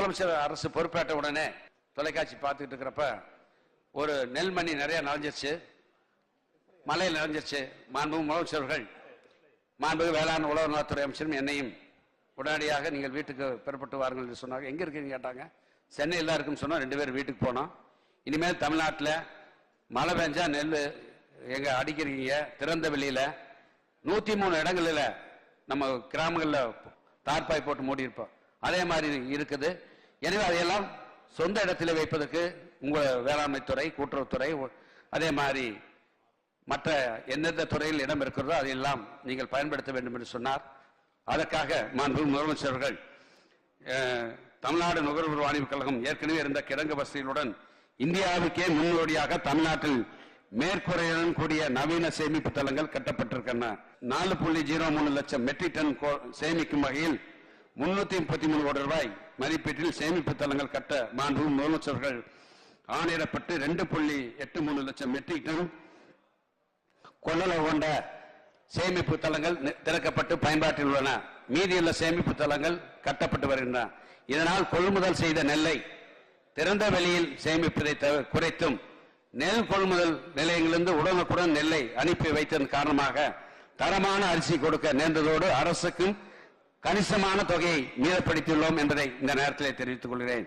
முதலமைச்சர் அரசு பொறுப்பேற்ற உடனே தொலைக்காட்சி பார்த்துட்டு இருக்கிறப்ப ஒரு நெல்மணி நிறைய நனைஞ்சிருச்சு, மலையில் நனைஞ்சிருச்சு. மாண்புமிகு முதலமைச்சர்கள், மாண்புமிகு வேளாண் உழவர் நலத்துறை அமைச்சரும் என்னையும் உடனடியாக நீங்கள் வீட்டுக்கு பெறப்பட்டு வாருங்கள் என்று சொன்னாங்க. எங்க இருக்கீங்க கேட்டாங்க. சென்னையில் தான் இருக்குன்னு சொன்னோம். 2 பேரும் வீட்டுக்கு போனோம். இனிமேல் தமிழ்நாட்டில் மழை பெஞ்சா நெல் எங்க அடிக்கிறீங்க, திறந்த வெளியில 103 இடங்களில் நம்ம கிராமங்களில் தார்பாய் போட்டு மூடி இருப்போம். அதே மாதிரி இருக்குது. எனவே அதையெல்லாம் சொந்த இடத்தில் வைப்பதற்கு உங்கள் வேளாண்மை துறை, கூட்டுறவுத்துறை, அதே மாதிரி மற்ற எந்தெந்த துறையில் இடம் இருக்கிறதோ அதையெல்லாம் நீங்கள் பயன்படுத்த வேண்டும் என்று சொன்னார். அதற்காக மாண்புமிகு முதலமைச்சர் அவர்கள் தமிழ்நாடு நுகர்வோர் வாணிபக் கழகம் ஏற்கனவே இருந்த கிடங்கு வசதிகளுடன் இந்தியாவுக்கே முன்னோடியாக தமிழ்நாட்டில் மேற்கூரையுடன் கூடிய நவீன சேமிப்பு தளங்கள் கட்டப்பட்டிருக்கின்றன. 4.03 லட்சம் மெட்ரிக் டன் சேமிக்கும் வகையில் 333 கோடி ரூபாய் மதிப்பீட்டில் சேமிப்பு தளங்கள் கட்ட மாண்புமிகு முதலமைச்சர்கள் ஆணையிடப்பட்டு 2.83 லட்சம் மெட்ரிக் டன் கொள்ளளவு கொண்ட சேமிப்பு தளங்கள் திறக்கப்பட்டு பயன்பாட்டில் உள்ளன. மீதியுள்ள சேமிப்பு தளங்கள் கட்டப்பட்டு வருகின்றன. இதனால் கொள்முதல் செய்த நெல்லை திறந்த வெளியில் சேமிப்பதை குறைத்தும் நெல் கொள்முதல் நிலையங்களிலிருந்து உடனுக்குடன் நெல்லை அனுப்பி வைத்ததன் காரணமாக தரமான அரிசி கொடுக்க நேர்ந்ததோடு அரசுக்கும் கணிசமான தொகையை மீதப்படுத்தியுள்ளோம் என்பதை இந்த நேரத்தில் தெரிவித்துக் கொள்கிறேன்.